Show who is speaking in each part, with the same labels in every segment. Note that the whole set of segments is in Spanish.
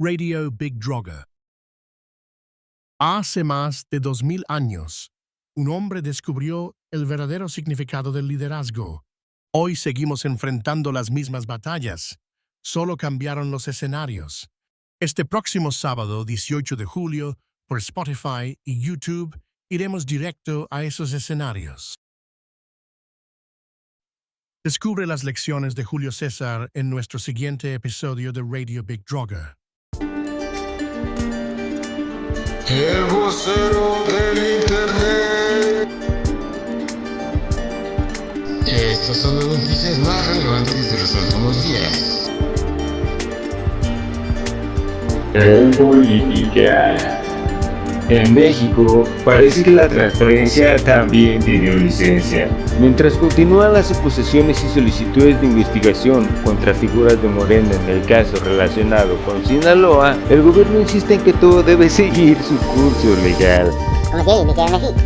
Speaker 1: Radio Big Droga. Hace más de 2000 años, un hombre descubrió el verdadero significado del liderazgo. Hoy seguimos enfrentando las mismas batallas, solo cambiaron los escenarios. Este próximo sábado, 18 de julio, por Spotify y YouTube, iremos directo a esos escenarios. Descubre las lecciones de Julio César en nuestro siguiente episodio de Radio Big Droga.
Speaker 2: El vocero del internet. Estas son las noticias más relevantes de los últimos días.
Speaker 3: En política. En México, parece que la transparencia también pidió licencia. Mientras continúan las acusaciones y solicitudes de investigación contra figuras de Morena en el caso relacionado con Sinaloa, el gobierno insiste en que todo debe seguir su curso legal.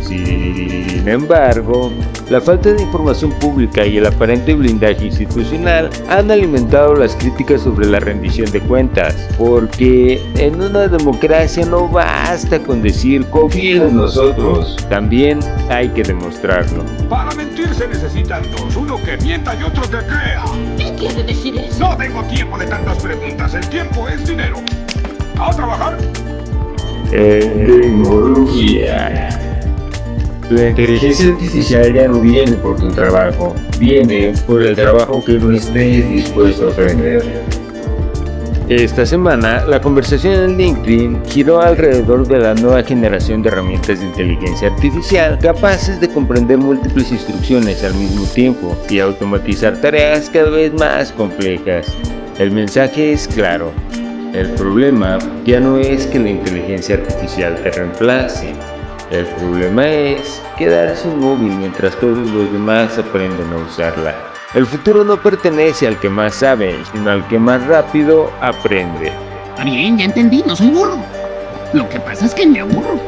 Speaker 3: Sin embargo, la falta de información pública y el aparente blindaje institucional han alimentado las críticas sobre la rendición de cuentas, porque en una democracia no basta con decir confíen en nosotros, también hay que demostrarlo.
Speaker 4: Para mentir se necesitan dos, uno que mienta y otro que crea.
Speaker 5: ¿Qué quiere decir eso?
Speaker 4: No tengo tiempo de tantas preguntas, el tiempo es dinero. ¿A trabajar?
Speaker 3: En tecnología. La inteligencia artificial ya no viene por tu trabajo, viene por el trabajo que no estés dispuesto a aprender. Esta semana, la conversación en LinkedIn giró alrededor de la nueva generación de herramientas de inteligencia artificial capaces de comprender múltiples instrucciones al mismo tiempo y automatizar tareas cada vez más complejas. El mensaje es claro. El problema ya no es que la inteligencia artificial te reemplace. El problema es quedarse inmóvil mientras todos los demás aprenden a usarla. El futuro no pertenece al que más sabe, sino al que más rápido aprende.
Speaker 5: Está bien, ya entendí, no soy burro. Lo que pasa es que me aburro.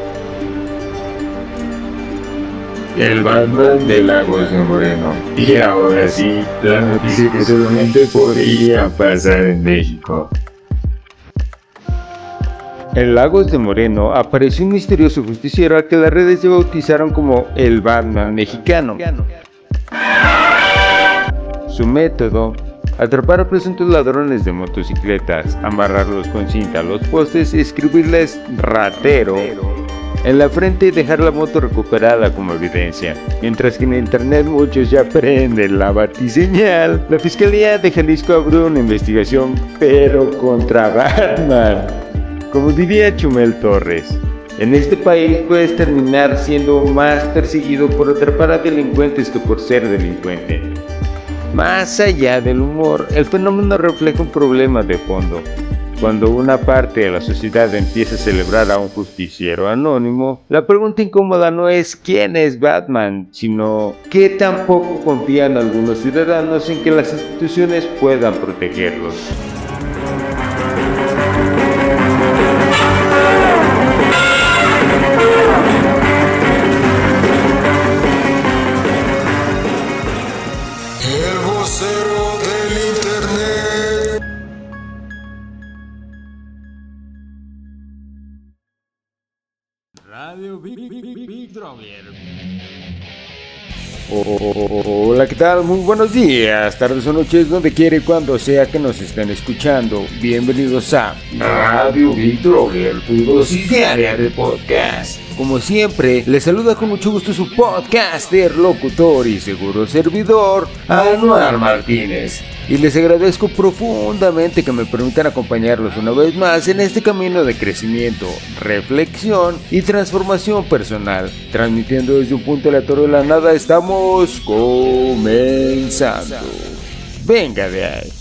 Speaker 3: El Batman de Lagos de Moreno. Y ahora sí, la noticia que solamente podría pasar en México. En Lagos de Moreno apareció un misterioso justiciero al que las redes ya bautizaron como el Batman mexicano. Su método: atrapar a presuntos ladrones de motocicletas, amarrarlos con cinta a los postes y escribirles ratero en la frente y dejar la moto recuperada como evidencia. Mientras que en internet muchos ya prenden la batiseñal, la Fiscalía de Jalisco abrió una investigación, pero contra Batman. Como diría Chumel Torres, en este país puedes terminar siendo más perseguido por atrapar a delincuentes que por ser delincuente. Más allá del humor, el fenómeno refleja un problema de fondo. Cuando una parte de la sociedad empieza a celebrar a un justiciero anónimo, la pregunta incómoda no es ¿quién es Batman?, sino ¿qué tan poco confían algunos ciudadanos en que las instituciones puedan protegerlos?
Speaker 2: El vocero del internet.
Speaker 6: Radio Big Droger.
Speaker 3: Hola, ¿qué tal? Muy buenos días, tardes o noches, donde quiera y cuando sea que nos estén escuchando. Bienvenidos a Radio Big Droger, tu dosis diaria de podcast. Como siempre, les saluda con mucho gusto su podcaster, locutor y seguro servidor, Anuar Martínez. Y les agradezco profundamente que me permitan acompañarlos una vez más en este camino de crecimiento, reflexión y transformación personal. Transmitiendo desde un punto aleatorio de la nada, estamos comenzando. Venga de ahí.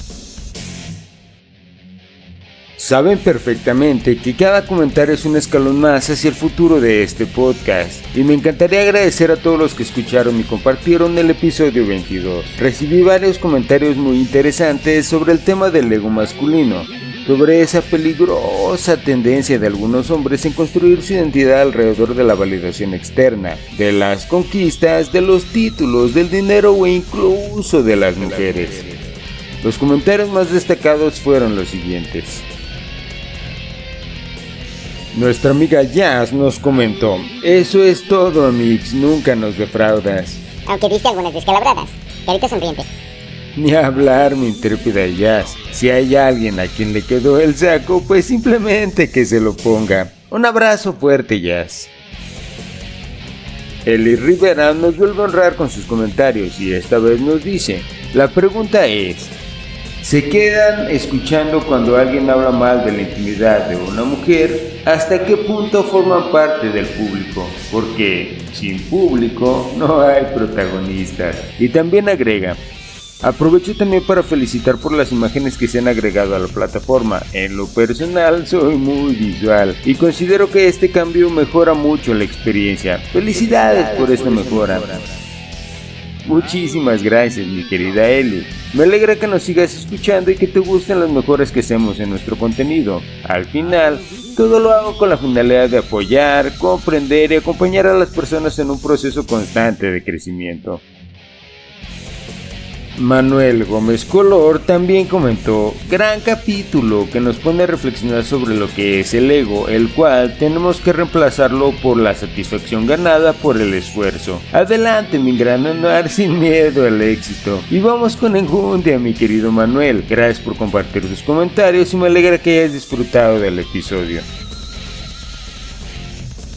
Speaker 3: Saben perfectamente que cada comentario es un escalón más hacia el futuro de este podcast, y me encantaría agradecer a todos los que escucharon y compartieron el episodio 22. Recibí varios comentarios muy interesantes sobre el tema del ego masculino, sobre esa peligrosa tendencia de algunos hombres en construir su identidad alrededor de la validación externa, de las conquistas, de los títulos, del dinero o incluso de las mujeres. Los comentarios más destacados fueron los siguientes. Nuestra amiga Jazz nos comentó: eso es todo, amigos, nunca nos defraudas.
Speaker 7: Aunque diste algunas descalabradas. Carita sonriente.
Speaker 3: Ni hablar, mi intrépida Jazz. Si hay alguien a quien le quedó el saco, pues simplemente que se lo ponga. Un abrazo fuerte, Jazz. Eli Rivera nos vuelve a honrar con sus comentarios y esta vez nos dice: la pregunta es, ¿se quedan escuchando cuando alguien habla mal de la intimidad de una mujer? ¿Hasta qué punto forman parte del público? Porque sin público no hay protagonistas. Y también agrega: aprovecho también para felicitar por las imágenes que se han agregado a la plataforma. En lo personal soy muy visual y considero que este cambio mejora mucho la experiencia. Felicidades por esta mejora. Muchísimas gracias, mi querida Eli. Me alegra que nos sigas escuchando y que te gusten las mejoras que hacemos en nuestro contenido. Al final, todo lo hago con la finalidad de apoyar, comprender y acompañar a las personas en un proceso constante de crecimiento. Manuel Gómez Color también comentó: gran capítulo que nos pone a reflexionar sobre lo que es el ego, el cual tenemos que reemplazarlo por la satisfacción ganada por el esfuerzo. Adelante, mi gran honor, sin miedo al éxito. Y vamos con enjundia, mi querido Manuel. Gracias por compartir tus comentarios y me alegra que hayas disfrutado del episodio.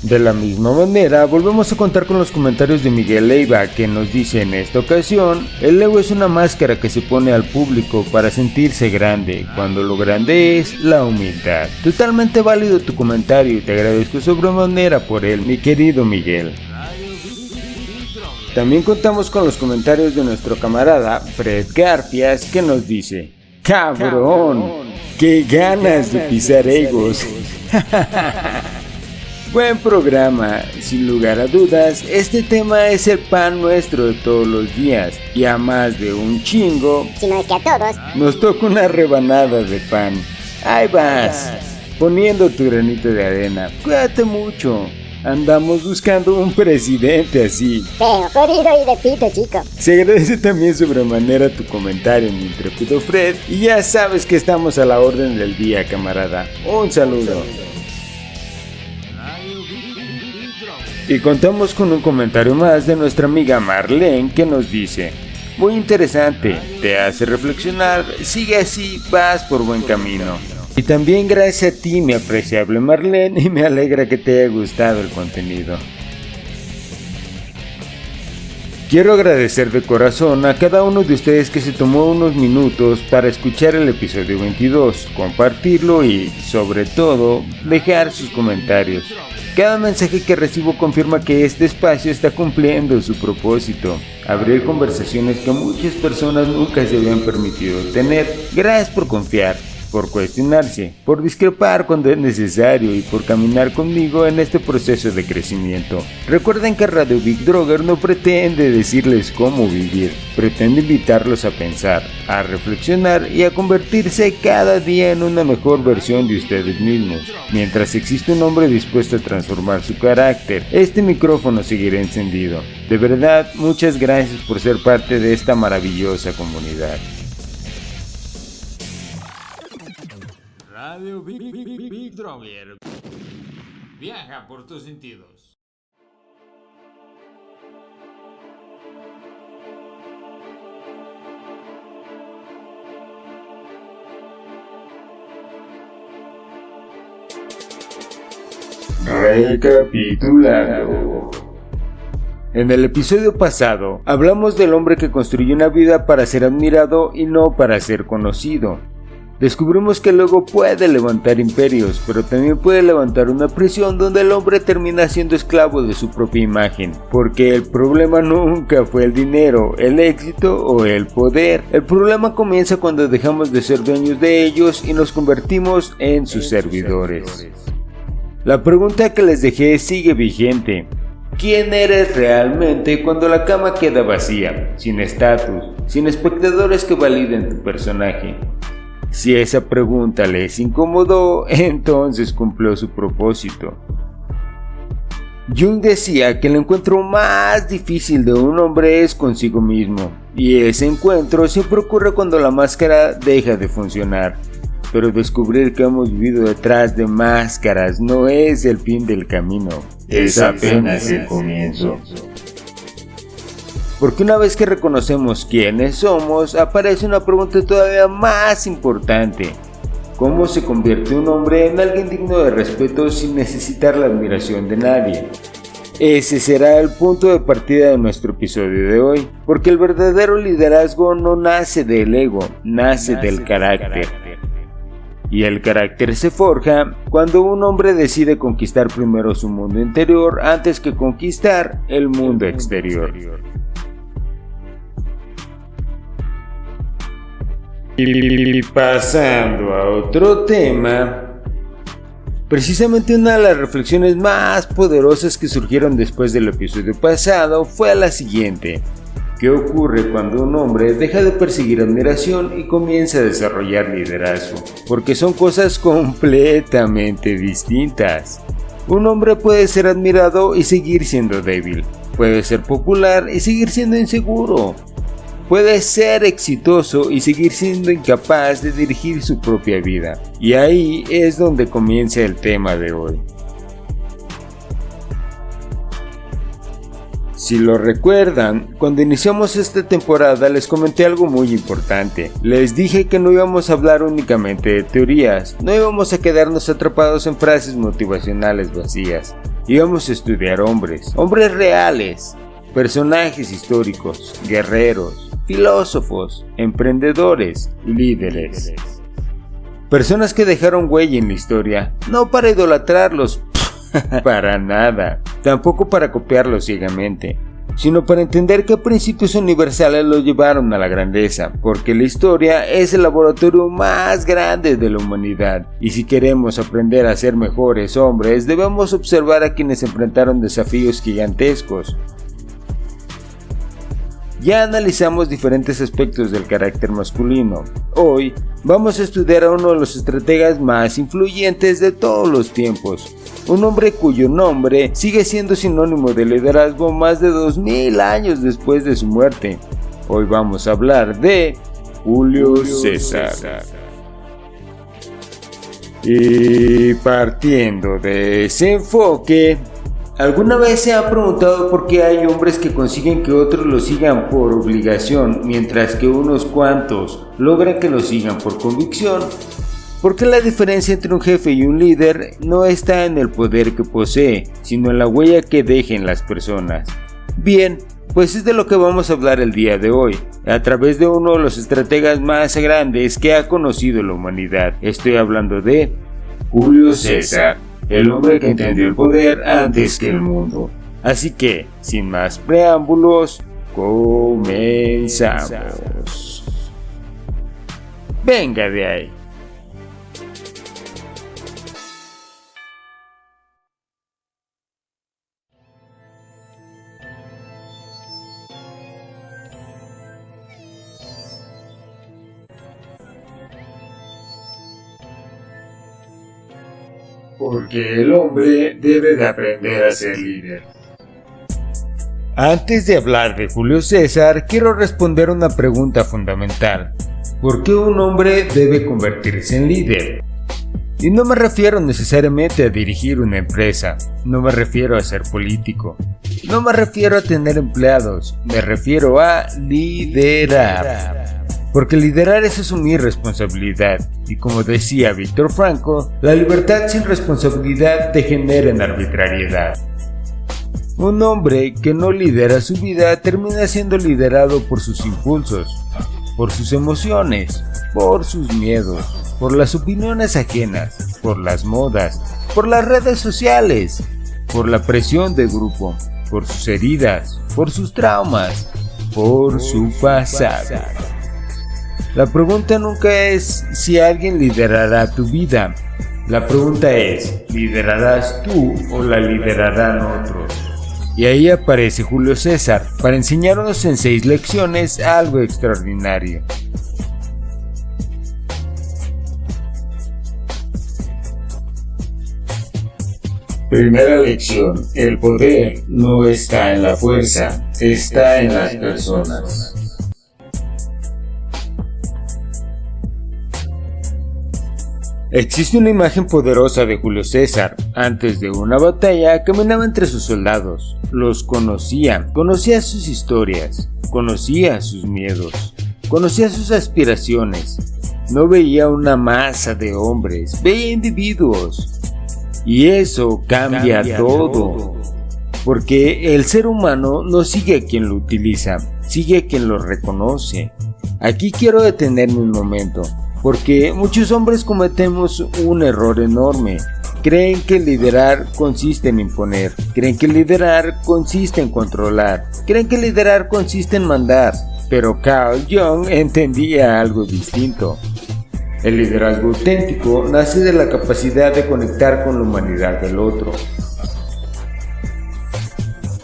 Speaker 3: De la misma manera, volvemos a contar con los comentarios de Miguel Leiva, que nos dice en esta ocasión: el ego es una máscara que se pone al público para sentirse grande, cuando lo grande es la humildad. Totalmente válido tu comentario y te agradezco sobremanera por él, mi querido Miguel. También contamos con los comentarios de nuestro camarada Fred Garfias, que nos dice: ¡cabrón! ¡Qué ganas de pisar egos! Buen programa, sin lugar a dudas, este tema es el pan nuestro de todos los días, y a más de un chingo,
Speaker 7: Si no es que a todos.
Speaker 3: nos toca una rebanada de pan. Ahí vas, poniendo tu granito de arena. Cuídate mucho, andamos buscando un presidente así.
Speaker 7: Feo, jodido y de pito, chico.
Speaker 3: Se agradece también sobremanera tu comentario, mi intrépido Fred, y ya sabes que estamos a la orden del día, camarada. Un saludo. Y contamos con un comentario más de nuestra amiga Marlene, que nos dice: muy interesante, te hace reflexionar, sigue así, vas por buen camino. Y también gracias a ti, mi apreciable Marlene, y me alegra que te haya gustado el contenido. Quiero agradecer de corazón a cada uno de ustedes que se tomó unos minutos para escuchar el episodio 22, compartirlo y, sobre todo, dejar sus comentarios. Cada mensaje que recibo confirma que este espacio está cumpliendo su propósito: abrir conversaciones que muchas personas nunca se habían permitido tener. Gracias por confiar, por cuestionarse, por discrepar cuando es necesario y por caminar conmigo en este proceso de crecimiento. Recuerden que Radio Big Droger no pretende decirles cómo vivir, pretende invitarlos a pensar, a reflexionar y a convertirse cada día en una mejor versión de ustedes mismos. Mientras existe un hombre dispuesto a transformar su carácter, este micrófono seguirá encendido. De verdad, muchas gracias por ser parte de esta maravillosa comunidad.
Speaker 6: Radio Big Droglier. Viaja por tus sentidos.
Speaker 3: Recapitulando. En el episodio pasado, hablamos del hombre que construyó una vida para ser admirado y no para ser conocido. Descubrimos que el ego puede levantar imperios, pero también puede levantar una prisión donde el hombre termina siendo esclavo de su propia imagen, porque el problema nunca fue el dinero, el éxito o el poder. El problema comienza cuando dejamos de ser dueños de ellos y nos convertimos en sus servidores. La pregunta que les dejé sigue vigente. ¿Quién eres realmente cuando la cama queda vacía, sin estatus, sin espectadores que validen tu personaje? Si esa pregunta les incomodó, entonces cumplió su propósito. Jung decía que el encuentro más difícil de un hombre es consigo mismo, y ese encuentro siempre ocurre cuando la máscara deja de funcionar. pero descubrir que hemos vivido detrás de máscaras no es el fin del camino, es apenas el comienzo. Porque una vez que reconocemos quiénes somos, aparece una pregunta todavía más importante. ¿Cómo se convierte un hombre en alguien digno de respeto sin necesitar la admiración de nadie? Ese será el punto de partida de nuestro episodio de hoy, porque el verdadero liderazgo no nace del ego, nace del carácter. Y el carácter se forja cuando un hombre decide conquistar primero su mundo interior antes que conquistar el mundo exterior. Y pasando a otro tema, precisamente una de las reflexiones más poderosas que surgieron después del episodio pasado fue la siguiente: ¿qué ocurre cuando un hombre deja de perseguir admiración y comienza a desarrollar liderazgo? Porque son cosas completamente distintas. Un hombre puede ser admirado y seguir siendo débil, puede ser popular y seguir siendo inseguro. Puede ser exitoso y seguir siendo incapaz de dirigir su propia vida. Y ahí es donde comienza el tema de hoy. Si lo recuerdan, cuando iniciamos esta temporada les comenté algo muy importante. Les dije que no íbamos a hablar únicamente de teorías, no íbamos a quedarnos atrapados en frases motivacionales vacías. Íbamos a estudiar hombres reales, personajes históricos, guerreros, filósofos, emprendedores, líderes. Personas que dejaron huella en la historia, no para idolatrarlos, para nada, tampoco para copiarlos ciegamente, sino para entender qué principios universales los llevaron a la grandeza, porque la historia es el laboratorio más grande de la humanidad, y si queremos aprender a ser mejores hombres, debemos observar a quienes enfrentaron desafíos gigantescos. Ya analizamos diferentes aspectos del carácter masculino. Hoy vamos a estudiar a uno de los estrategas más influyentes de todos los tiempos. Un hombre cuyo nombre sigue siendo sinónimo de liderazgo más de 2000 años después de su muerte. Hoy vamos a hablar de Julio César. Y partiendo de ese enfoque, ¿alguna vez se ha preguntado por qué hay hombres que consiguen que otros los sigan por obligación, mientras que unos cuantos logran que los sigan por convicción? ¿Por qué la diferencia entre un jefe y un líder no está en el poder que posee, sino en la huella que dejen las personas? Bien, pues es de lo que vamos a hablar el día de hoy, a través de uno de los estrategas más grandes que ha conocido la humanidad. Estoy hablando de Julio César, el hombre que entendió el poder antes que el mundo. Así que, sin más preámbulos, comenzamos. Venga de ahí. Porque el hombre debe de aprender a ser líder. Antes de hablar de Julio César, quiero responder una pregunta fundamental. ¿Por qué un hombre debe convertirse en líder? Y no me refiero necesariamente a dirigir una empresa, no me refiero a ser político, no me refiero a tener empleados, me refiero a liderar. Porque liderar es asumir responsabilidad, y como decía Víctor Frankl, la libertad sin responsabilidad degenera en arbitrariedad. Un hombre que no lidera su vida termina siendo liderado por sus impulsos, por sus emociones, por sus miedos, por las opiniones ajenas, por las modas, por las redes sociales, por la presión de grupo, por sus heridas, por sus traumas, por su pasado. La pregunta nunca es si alguien liderará tu vida. La pregunta es, ¿liderarás tú o la liderarán otros? Y ahí aparece Julio César para enseñarnos en 6 lecciones algo extraordinario. Primera lección: el poder no está en la fuerza, está en las personas. Existe una imagen poderosa de Julio César. Antes de una batalla caminaba entre sus soldados, los conocía sus historias, conocía sus miedos, conocía sus aspiraciones. No veía una masa de hombres, veía individuos. Y eso cambia todo. Porque el ser humano no sigue a quien lo utiliza, sigue a quien lo reconoce. Aquí quiero detenerme un momento, porque muchos hombres cometemos un error enorme. Creen que liderar consiste en imponer, creen que liderar consiste en controlar, creen que liderar consiste en mandar. Pero Carl Jung entendía algo distinto. El liderazgo auténtico nace de la capacidad de conectar con la humanidad del otro.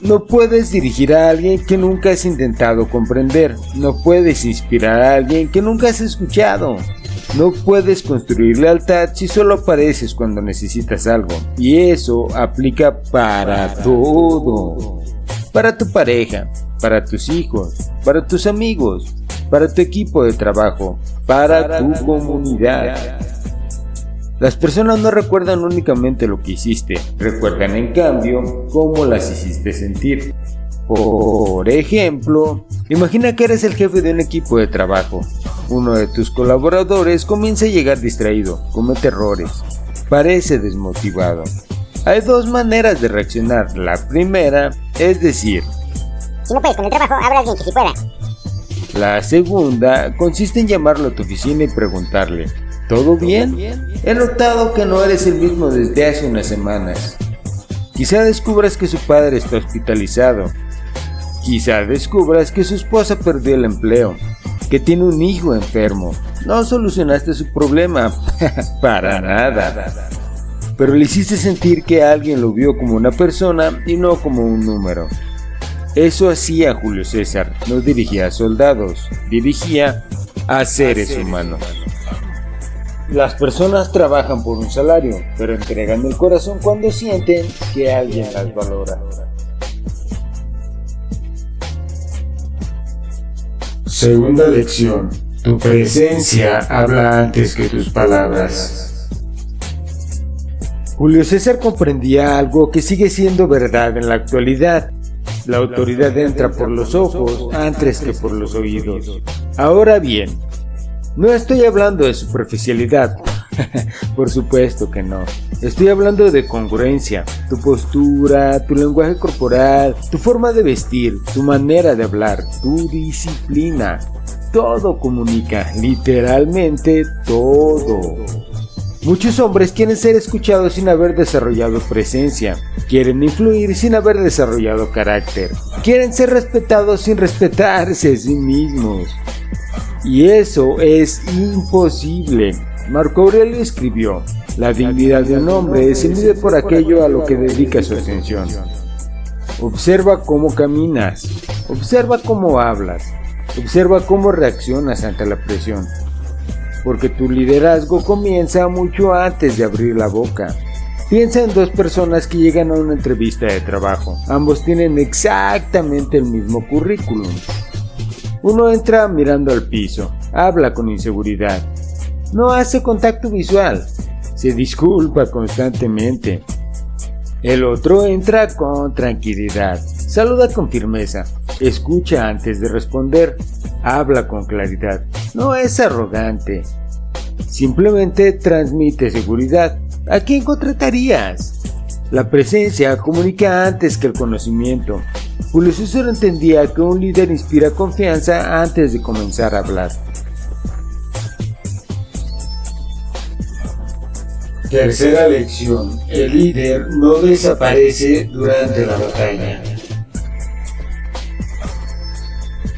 Speaker 3: No puedes dirigir a alguien que nunca has intentado comprender. No puedes inspirar a alguien que nunca has escuchado. No puedes construir lealtad si solo apareces cuando necesitas algo. Y eso aplica para todo. Para tu pareja, para tus hijos, para tus amigos, para tu equipo de trabajo, para tu comunidad. Las personas no recuerdan únicamente lo que hiciste, recuerdan en cambio cómo las hiciste sentir. Por ejemplo, imagina que eres el jefe de un equipo de trabajo. Uno de tus colaboradores comienza a llegar distraído, comete errores, parece desmotivado. Hay dos maneras de reaccionar. La primera es decir:
Speaker 7: si no puedes con el trabajo, habrá alguien que sí pueda.
Speaker 3: La segunda consiste en llamarlo a tu oficina y preguntarle: ¿todo bien? He notado que no eres el mismo desde hace unas semanas. Quizá descubras que su padre está hospitalizado. Quizá descubras que su esposa perdió el empleo, que tiene un hijo enfermo. No solucionaste su problema, para nada. Pero le hiciste sentir que alguien lo vio como una persona y no como un número. Eso hacía Julio César. No dirigía a soldados, dirigía a seres humanos. Las personas trabajan por un salario, pero entregan el corazón cuando sienten que alguien las valora.
Speaker 2: Segunda lección. Tu presencia habla antes que tus palabras.
Speaker 3: Julio César comprendía algo que sigue siendo verdad en la actualidad. La autoridad entra por los ojos antes que por los oídos. Ahora bien, no estoy hablando de superficialidad, por supuesto que no. Estoy hablando de congruencia, tu postura, tu lenguaje corporal, tu forma de vestir, tu manera de hablar, tu disciplina. Todo comunica, literalmente todo. Muchos hombres quieren ser escuchados sin haber desarrollado presencia, quieren influir sin haber desarrollado carácter, quieren ser respetados sin respetarse a sí mismos. Y eso es imposible. Marco Aurelio escribió: la dignidad de un hombre se mide por aquello a lo que dedica su atención. Observa cómo caminas, observa cómo hablas, observa cómo reaccionas ante la presión. Porque tu liderazgo comienza mucho antes de abrir la boca. Piensa en dos personas que llegan a una entrevista de trabajo. Ambos tienen exactamente el mismo currículum. Uno entra mirando al piso, habla con inseguridad, no hace contacto visual, se disculpa constantemente. El otro entra con tranquilidad, saluda con firmeza, escucha antes de responder, habla con claridad, no es arrogante, simplemente transmite seguridad. ¿A quién contratarías? La presencia comunica antes que el conocimiento. Julio César entendía que un líder inspira confianza antes de comenzar a hablar.
Speaker 2: Tercera lección. El líder no desaparece durante la batalla.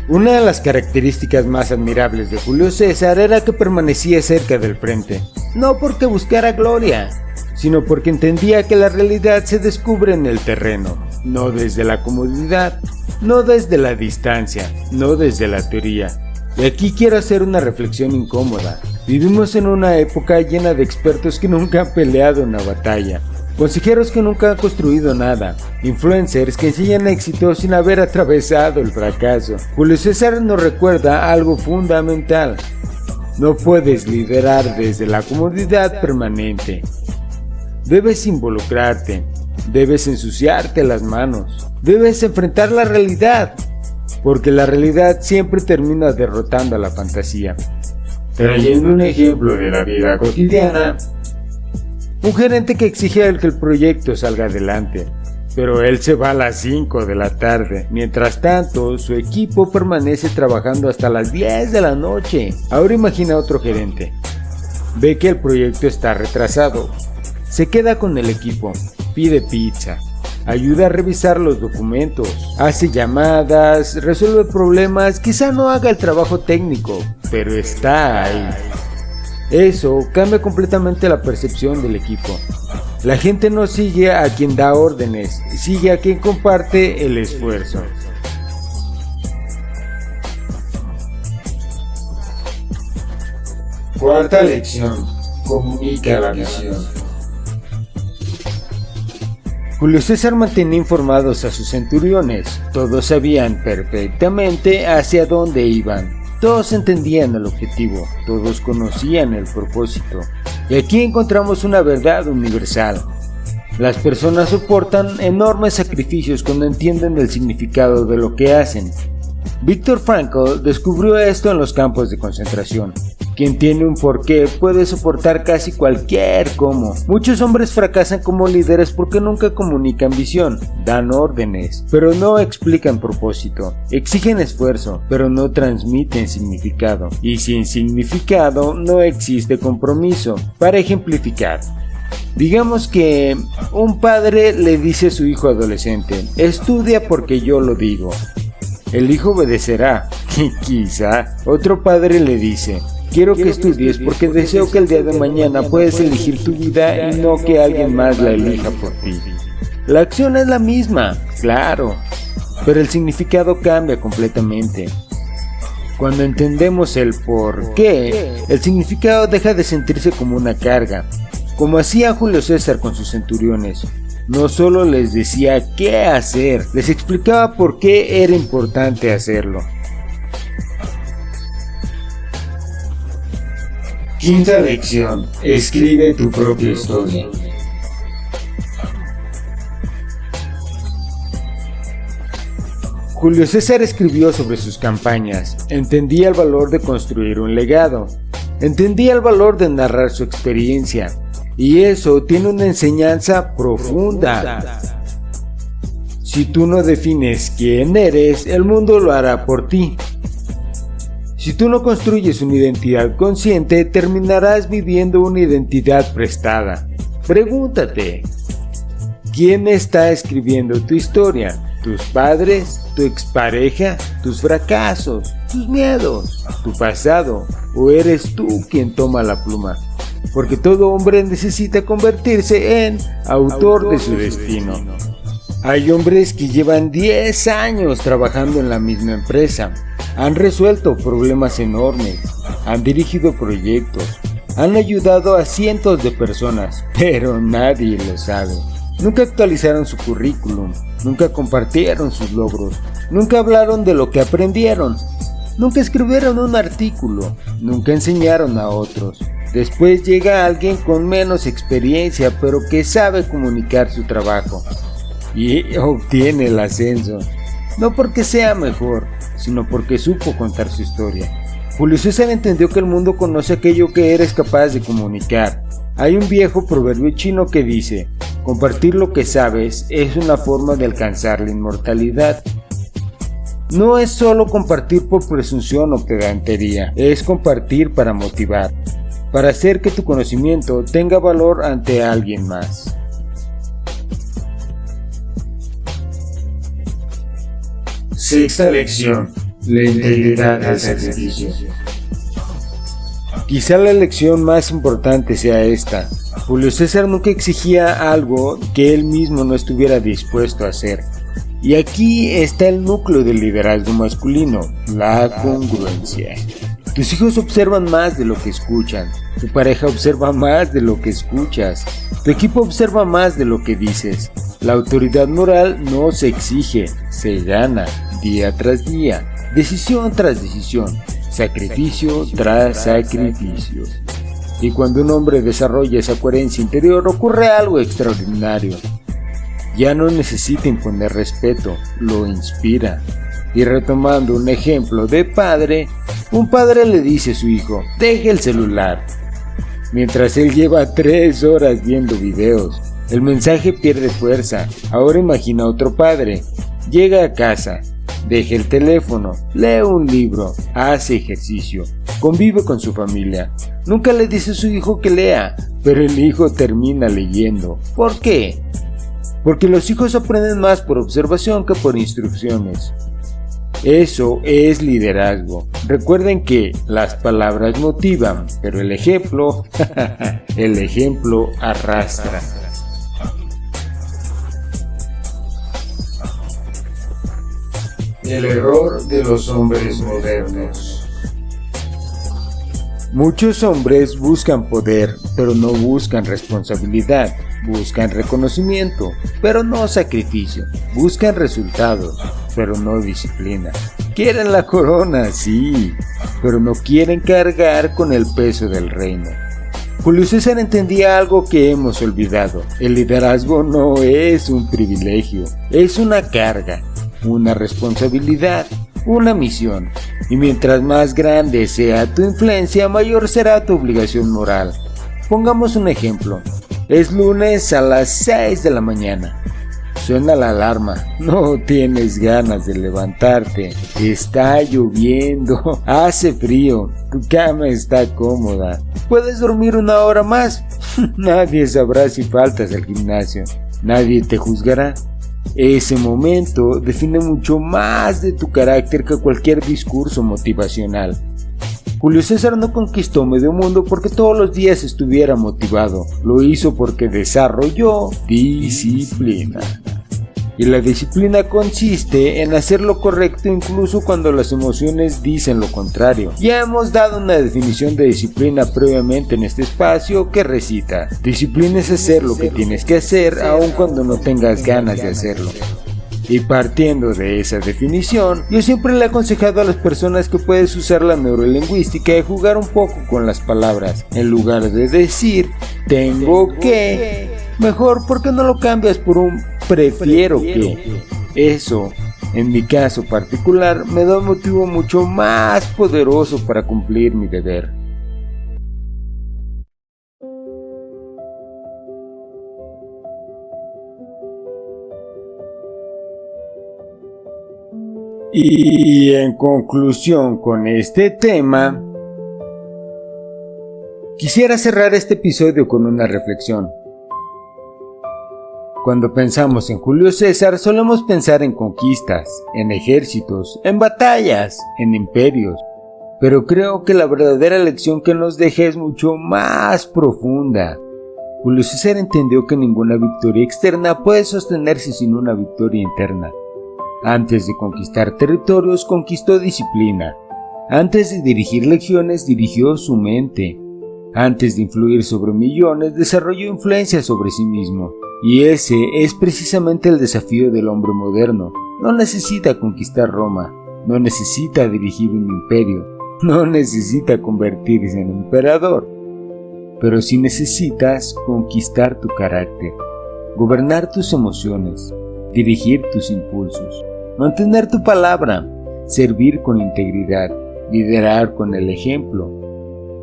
Speaker 3: Una de las características más admirables de Julio César era que permanecía cerca del frente, no porque buscara gloria, sino porque entendía que la realidad se descubre en el terreno, no desde la comodidad, no desde la distancia, no desde la teoría. Y aquí quiero hacer una reflexión incómoda. Vivimos en una época llena de expertos que nunca han peleado una batalla, consejeros que nunca han construido nada, influencers que enseñan éxito sin haber atravesado el fracaso. Julio César nos recuerda algo fundamental.
Speaker 2: No puedes liderar desde la comodidad permanente. Debes involucrarte, debes ensuciarte las manos, debes enfrentar la realidad, porque la realidad siempre termina derrotando a la fantasía. Trayendo un ejemplo de la vida cotidiana, un gerente que exige que el proyecto salga adelante, pero él se va a las 5 de la tarde. Mientras tanto, su equipo permanece trabajando hasta las 10 de la noche. Ahora imagina otro gerente. Ve que el proyecto está retrasado. Se queda con el equipo, pide pizza, ayuda a revisar los documentos, hace llamadas, resuelve problemas, quizá no haga el trabajo técnico, pero está ahí. Eso cambia completamente la percepción del equipo. La gente no sigue a quien da órdenes, sigue a quien comparte el esfuerzo. Cuarta lección: comunica la visión. Julio César mantenía informados a sus centuriones. Todos sabían perfectamente hacia dónde iban. Todos entendían el objetivo, todos conocían el propósito. Y aquí encontramos una verdad universal. Las personas soportan enormes sacrificios cuando entienden el significado de lo que hacen. Viktor Frankl descubrió esto en los campos de concentración. Quien tiene un porqué puede soportar casi cualquier cómo. Muchos hombres fracasan como líderes porque nunca comunican visión, dan órdenes, pero no explican propósito. Exigen esfuerzo, pero no transmiten significado. Y sin significado no existe compromiso. Para ejemplificar, digamos que un padre le dice a su hijo adolescente: estudia porque yo lo digo. El hijo obedecerá. Quizá otro padre le dice: quiero que estudies porque deseo que el día de mañana puedas elegir tu vida y no que alguien más la elija por ti. La acción es la misma, claro, pero el significado cambia completamente. Cuando entendemos el por qué, el significado deja de sentirse como una carga, como hacía Julio César con sus centuriones. No solo les decía qué hacer, les explicaba por qué era importante hacerlo. Quinta lección: escribe tu propia historia. Julio César escribió sobre sus campañas, entendía el valor de construir un legado, entendía el valor de narrar su experiencia, y eso tiene una enseñanza profunda. Si tú no defines quién eres, el mundo lo hará por ti. Si tú no construyes una identidad consciente, terminarás viviendo una identidad prestada. Pregúntate: ¿quién está escribiendo tu historia? ¿Tus padres? ¿Tu expareja? ¿Tus fracasos? ¿Tus miedos? ¿Tu pasado? ¿O eres tú quien toma la pluma? Porque todo hombre necesita convertirse en autor de su destino. Hay hombres que llevan 10 años trabajando en la misma empresa. Han resuelto problemas enormes, han dirigido proyectos, han ayudado a cientos de personas, pero nadie lo sabe. Nunca actualizaron su currículum, nunca compartieron sus logros, nunca hablaron de lo que aprendieron, nunca escribieron un artículo, nunca enseñaron a otros. Después llega alguien con menos experiencia, pero que sabe comunicar su trabajo y obtiene el ascenso, no porque sea mejor, sino porque supo contar su historia. Julio César entendió que el mundo conoce aquello que eres capaz de comunicar. Hay un viejo proverbio chino que dice: compartir lo que sabes es una forma de alcanzar la inmortalidad. No es solo compartir por presunción o pedantería, es compartir para motivar, para hacer que tu conocimiento tenga valor ante alguien más. Sexta lección: la integridad del sacrificio. Quizá la lección más importante sea esta: Julio César nunca exigía algo que él mismo no estuviera dispuesto a hacer. Y aquí está el núcleo del liderazgo masculino: la congruencia. Tus hijos observan más de lo que escuchan, tu pareja observa más de lo que escuchas, tu equipo observa más de lo que dices. La autoridad moral no se exige, se gana día tras día, decisión tras decisión. sacrificio tras sacrificio. Y cuando un hombre desarrolla esa coherencia interior, ocurre algo extraordinario. Ya no necesita imponer respeto, lo inspira. Y retomando un ejemplo de padre, un padre le dice a su hijo, deje el celular. Mientras él lleva 3 horas viendo videos, el mensaje pierde fuerza. Ahora imagina otro padre, llega a casa, deja el teléfono, lee un libro, hace ejercicio, convive con su familia. Nunca le dice a su hijo que lea, pero el hijo termina leyendo. ¿Por qué? Porque los hijos aprenden más por observación que por instrucciones. Eso es liderazgo. Recuerden que las palabras motivan, pero el ejemplo arrastra. El error de los hombres modernos. Muchos hombres buscan poder, pero no buscan responsabilidad. Buscan reconocimiento, pero no sacrificio. Buscan resultados, pero no disciplina. Quieren la corona, sí, pero no quieren cargar con el peso del reino. Julio César entendía algo que hemos olvidado. El liderazgo no es un privilegio, es una carga, una responsabilidad, una misión. Y mientras más grande sea tu influencia, mayor será tu obligación moral. Pongamos un ejemplo. Es lunes a las 6 de la mañana. Suena la alarma, no tienes ganas de levantarte, está lloviendo, hace frío, tu cama está cómoda, ¿puedes dormir 1 hora más? Nadie sabrá si faltas al gimnasio, nadie te juzgará. Ese momento define mucho más de tu carácter que cualquier discurso motivacional. Julio César no conquistó medio mundo porque todos los días estuviera motivado, lo hizo porque desarrolló disciplina. Y la disciplina consiste en hacer lo correcto incluso cuando las emociones dicen lo contrario. Ya hemos dado una definición de disciplina previamente en este espacio que recita: disciplina es hacer lo que tienes que hacer aun cuando no tengas ganas de hacerlo. Y partiendo de esa definición, yo siempre le he aconsejado a las personas que puedes usar la neurolingüística y jugar un poco con las palabras. En lugar de decir tengo que, mejor ¿por qué no lo cambias por un prefiero que? Eso, en mi caso particular, me da un motivo mucho más poderoso para cumplir mi deber. Y en conclusión con este tema, quisiera cerrar este episodio con una reflexión. Cuando pensamos en Julio César, solemos pensar en conquistas, en ejércitos, en batallas, en imperios. Pero creo que la verdadera lección que nos deja es mucho más profunda. Julio César entendió que ninguna victoria externa puede sostenerse sin una victoria interna. Antes de conquistar territorios, conquistó disciplina. Antes de dirigir legiones, dirigió su mente. Antes de influir sobre millones, desarrolló influencia sobre sí mismo. Y ese es precisamente el desafío del hombre moderno. No necesita conquistar Roma, no necesita dirigir un imperio, no necesita convertirse en emperador. Pero sí necesitas conquistar tu carácter, gobernar tus emociones, dirigir tus impulsos, mantener tu palabra, servir con integridad, liderar con el ejemplo.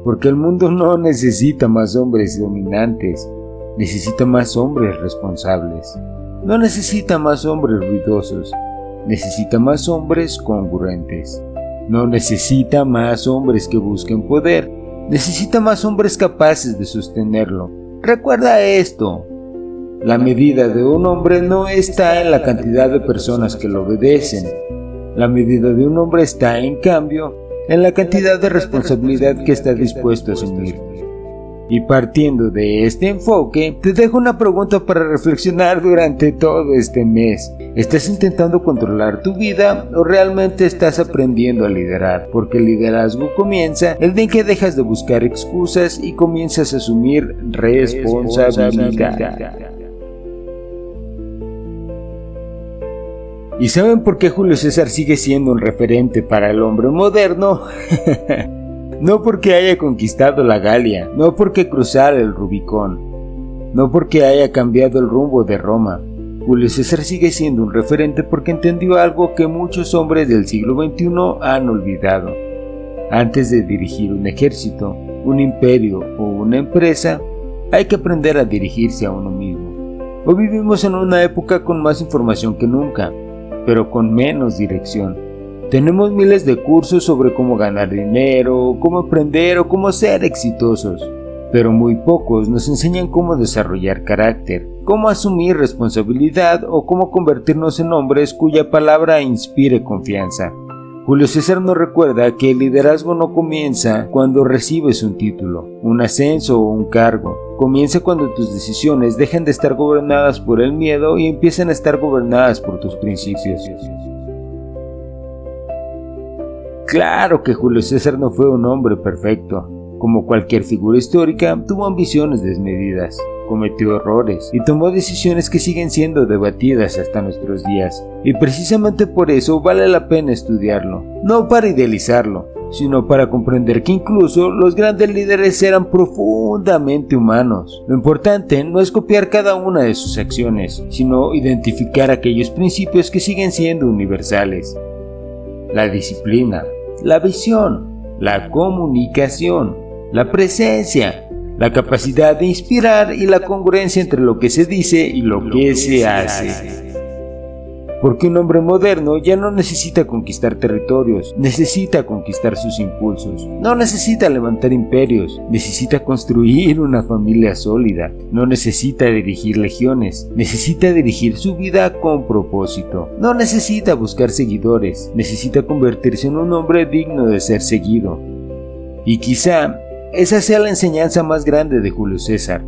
Speaker 2: Porque el mundo no necesita más hombres dominantes, necesita más hombres responsables. No necesita más hombres ruidosos, necesita más hombres congruentes. No necesita más hombres que busquen poder, necesita más hombres capaces de sostenerlo. Recuerda esto: la medida de un hombre no está en la cantidad de personas que lo obedecen. La medida de un hombre está, en cambio, en la cantidad de responsabilidad que está dispuesto a asumir. Y partiendo de este enfoque, te dejo una pregunta para reflexionar durante todo este mes. ¿Estás intentando controlar tu vida o realmente estás aprendiendo a liderar? Porque el liderazgo comienza el día en que dejas de buscar excusas y comienzas a asumir responsabilidad. ¿Y saben por qué Julio César sigue siendo un referente para el hombre moderno? No porque haya conquistado la Galia, no porque cruzara el Rubicón, no porque haya cambiado el rumbo de Roma. Julio César sigue siendo un referente porque entendió algo que muchos hombres del siglo XXI han olvidado. Antes de dirigir un ejército, un imperio o una empresa, hay que aprender a dirigirse a uno mismo. Hoy vivimos en una época con más información que nunca, pero con menos dirección. Tenemos miles de cursos sobre cómo ganar dinero, cómo emprender o cómo ser exitosos, pero muy pocos nos enseñan cómo desarrollar carácter, cómo asumir responsabilidad o cómo convertirnos en hombres cuya palabra inspire confianza. Julio César nos recuerda que el liderazgo no comienza cuando recibes un título, un ascenso o un cargo. Comienza cuando tus decisiones dejan de estar gobernadas por el miedo y empiezan a estar gobernadas por tus principios. Claro que Julio César no fue un hombre perfecto. Como cualquier figura histórica, tuvo ambiciones desmedidas, cometió errores y tomó decisiones que siguen siendo debatidas hasta nuestros días. Y precisamente por eso vale la pena estudiarlo, no para idealizarlo, sino para comprender que incluso los grandes líderes eran profundamente humanos. Lo importante no es copiar cada una de sus acciones, sino identificar aquellos principios que siguen siendo universales. La disciplina, la visión, la comunicación, la presencia, la capacidad de inspirar y la congruencia entre lo que se dice y lo que se hace. Porque un hombre moderno ya no necesita conquistar territorios, necesita conquistar sus impulsos. No necesita levantar imperios, necesita construir una familia sólida. No necesita dirigir legiones, necesita dirigir su vida con propósito. No necesita buscar seguidores, necesita convertirse en un hombre digno de ser seguido. Y quizá esa sea la enseñanza más grande de Julio César.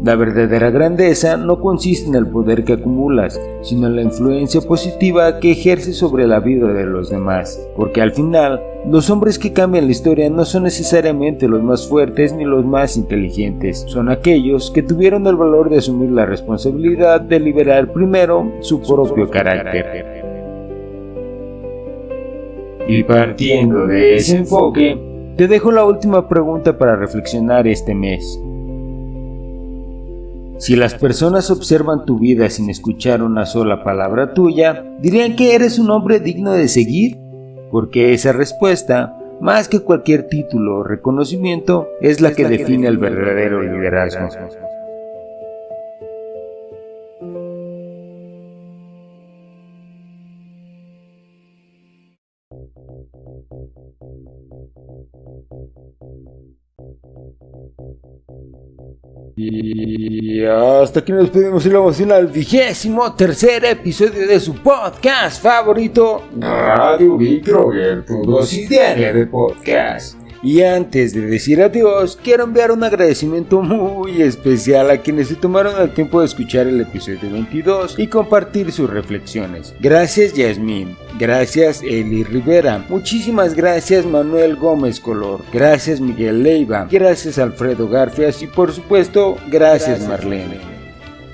Speaker 2: La verdadera grandeza no consiste en el poder que acumulas, sino en la influencia positiva que ejerces sobre la vida de los demás. Porque al final, los hombres que cambian la historia no son necesariamente los más fuertes ni los más inteligentes. Son aquellos que tuvieron el valor de asumir la responsabilidad de liberar primero su propio carácter. Y partiendo de ese enfoque, te dejo la última pregunta para reflexionar este mes. Si las personas observan tu vida sin escuchar una sola palabra tuya, ¿dirían que eres un hombre digno de seguir? Porque esa respuesta, más que cualquier título o reconocimiento, es la que define el verdadero liderazgo. Y hasta aquí nos despedimos y lo emociona al 23º episodio de su podcast favorito, Radio Big Droger, tu dosis diaria de podcast. Y antes de decir adiós, quiero enviar un agradecimiento muy especial a quienes se tomaron el tiempo de escuchar el episodio 22 y compartir sus reflexiones. Gracias Yasmín, gracias Eli Rivera, muchísimas gracias Manuel Gómez Color, gracias Miguel Leiva, gracias Alfredo Garfias y por supuesto, gracias Marlene.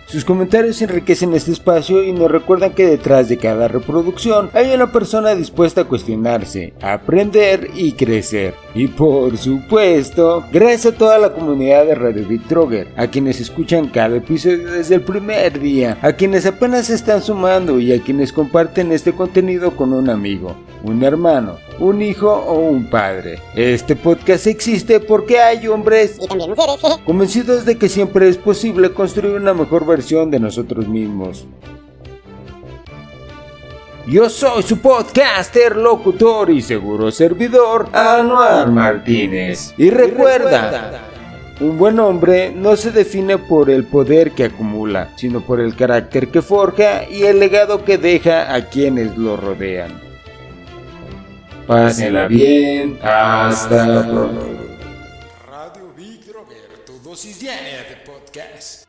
Speaker 2: Sus comentarios enriquecen este espacio y nos recuerdan que detrás de cada reproducción hay una persona dispuesta a cuestionarse, a aprender y crecer. Y por supuesto, gracias a toda la comunidad de Radio Big Droger, a quienes escuchan cada episodio desde el primer día, a quienes apenas se están sumando y a quienes comparten este contenido con un amigo, un hermano, un hijo o un padre. Este podcast existe porque hay hombres
Speaker 7: Y también mujeres.
Speaker 2: convencidos de que siempre es posible construir una mejor versión de nosotros mismos. Yo soy su podcaster, locutor y seguro servidor, Anuar Martínez. Y recuerda, un buen hombre no se define por el poder que acumula, sino por el carácter que forja y el legado que deja a quienes lo rodean. Pásenla bien, hasta pronto.
Speaker 8: Radio Big Droger, tu dosis diaria de podcast.